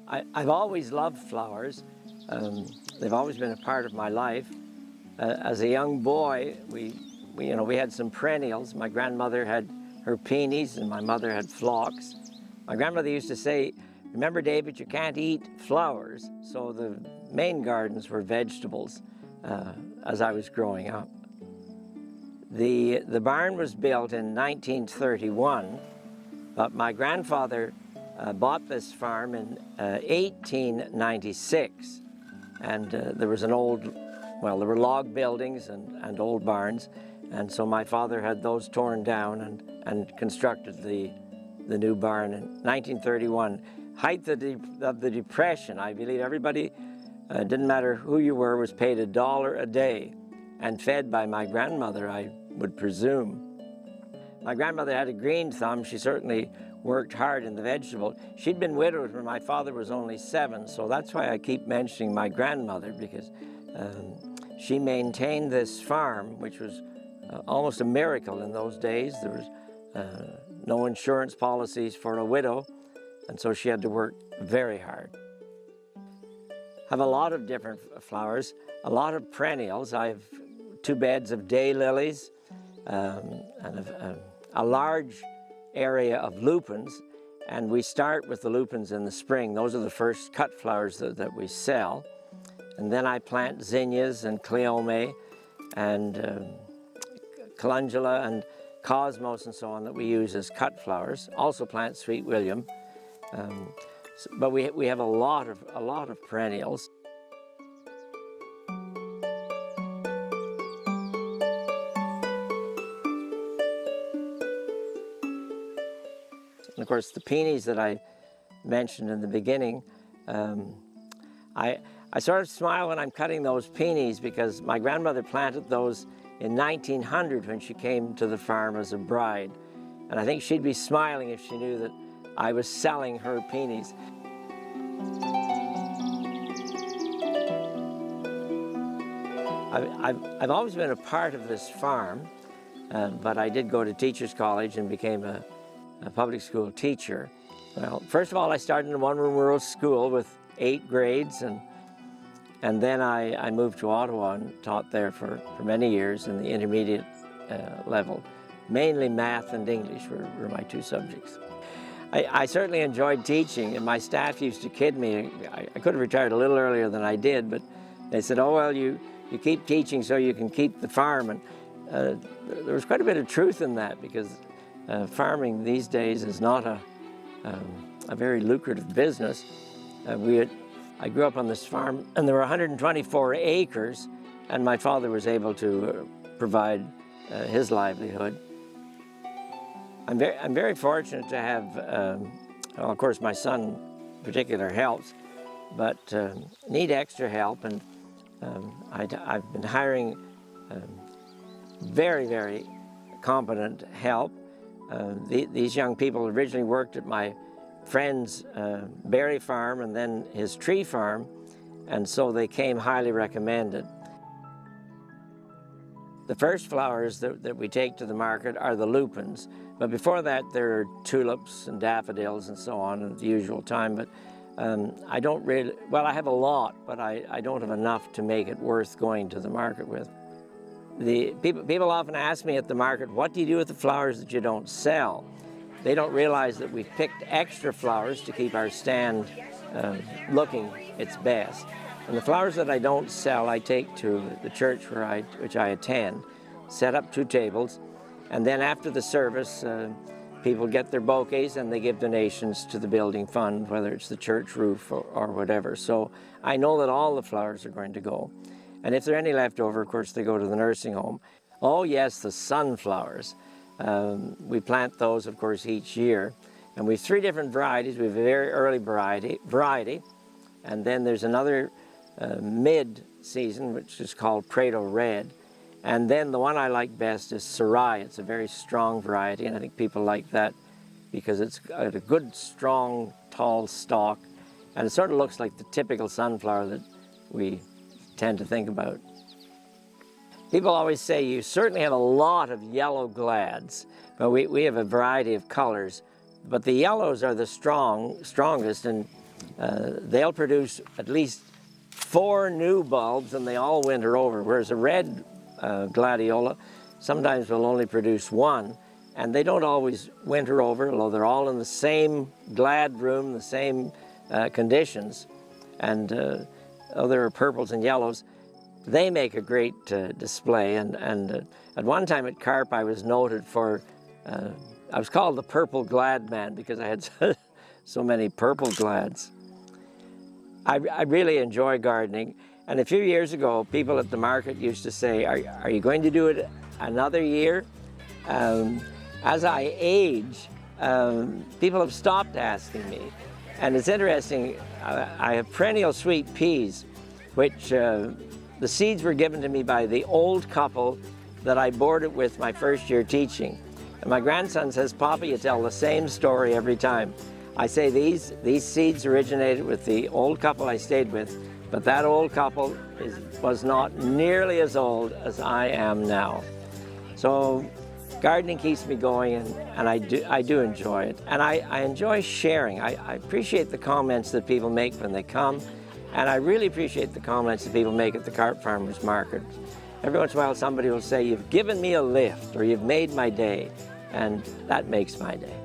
I've always loved flowers. They've always been a part of my life. As a young boy, we had some perennials. My grandmother had her peonies and my mother had phlox. My grandmother used to say, "Remember, David, you can't eat flowers." So the main gardens were vegetables as I was growing up. The barn was built in 1931, but my grandfather bought this farm in 1896. And there was there were log buildings and old barns. And so my father had those torn down and constructed the new barn in 1931. Height of the Depression, I believe everybody, didn't matter who you were, was paid $1 a day and fed by my grandmother, I would presume. My grandmother had a green thumb. She certainly worked hard in the vegetable. She'd been widowed when my father was only 7, so that's why I keep mentioning my grandmother, because she maintained this farm, which was almost a miracle in those days. There was no insurance policies for a widow, and so she had to work very hard. I have a lot of different flowers, a lot of perennials. I have 2 beds of daylilies, and a large area of lupins, and we start with the lupins in the spring. Those are the first cut flowers that we sell. And then I plant zinnias and cleome and calendula and cosmos and so on that we use as cut flowers. Also plant sweet william. But we have a lot of perennials. And of course, the peonies that I mentioned in the beginning, I sort of smile when I'm cutting those peonies because my grandmother planted those in 1900 when she came to the farm as a bride. And I think she'd be smiling if she knew that I was selling her peonies. I've always been a part of this farm, but I did go to Teachers College and became a public school teacher. Well, first of all, I started in a one-room rural school with 8 grades, and then I moved to Ottawa and taught there for many years in the intermediate level. Mainly math and English were my 2 subjects. I certainly enjoyed teaching, and my staff used to kid me. I could have retired a little earlier than I did, but they said, "Oh, well, you keep teaching so you can keep the farm." And there was quite a bit of truth in that, because farming these days is not a very lucrative business. I grew up on this farm, and there were 124 acres, and my father was able to provide his livelihood. I'm very fortunate to have, well, of course, my son in particular helps, but need extra help, and I've been hiring very, very competent help. These young people originally worked at my friend's berry farm and then his tree farm, and so they came highly recommended. The first flowers that we take to the market are the lupins, but before that there are tulips and daffodils and so on at the usual time. But I don't really, well, I have a lot, but I don't have enough to make it worth going to the market with. People often ask me at the market, "What do you do with the flowers that you don't sell?" They don't realize that we've picked extra flowers to keep our stand looking its best. And the flowers that I don't sell, I take to the church which I attend, set up 2 tables, and then after the service, people get their bouquets and they give donations to the building fund, whether it's the church roof or whatever. So I know that all the flowers are going to go. And if there are any left over, of course, they go to the nursing home. Oh yes, the sunflowers. We plant those, of course, each year. And we have 3 different varieties. We have a very early variety, and then there's another mid-season, which is called Prado Red. And then the one I like best is Sarai. It's a very strong variety, and I think people like that because it's got a good, strong, tall stalk, and it sort of looks like the typical sunflower that we tend to think about. People always say you certainly have a lot of yellow glads, but we have a variety of colors. But the yellows are the strongest, and they'll produce at least 4 new bulbs and they all winter over, whereas a red gladiola sometimes will only produce 1, and they don't always winter over, although they're all in the same glad room, the same conditions, and there are purples and yellows. They make a great display, and at one time at Carp I was noted for, I was called the Purple Glad Man because I had so many purple glads. I really enjoy gardening, and a few years ago people at the market used to say, are you going to do it another year? As I age, people have stopped asking me, and it's interesting, I have perennial sweet peas, which the seeds were given to me by the old couple that I boarded with my first year teaching. And my grandson says, "Papa, you tell the same story every time." I say these seeds originated with the old couple I stayed with, but that old couple was not nearly as old as I am now. So gardening keeps me going, and I do enjoy it. And I enjoy sharing. I appreciate the comments that people make when they come, and I really appreciate the comments that people make at the Carp Farmers Market. Every once in a while somebody will say, "You've given me a lift," or "You've made my day," and that makes my day.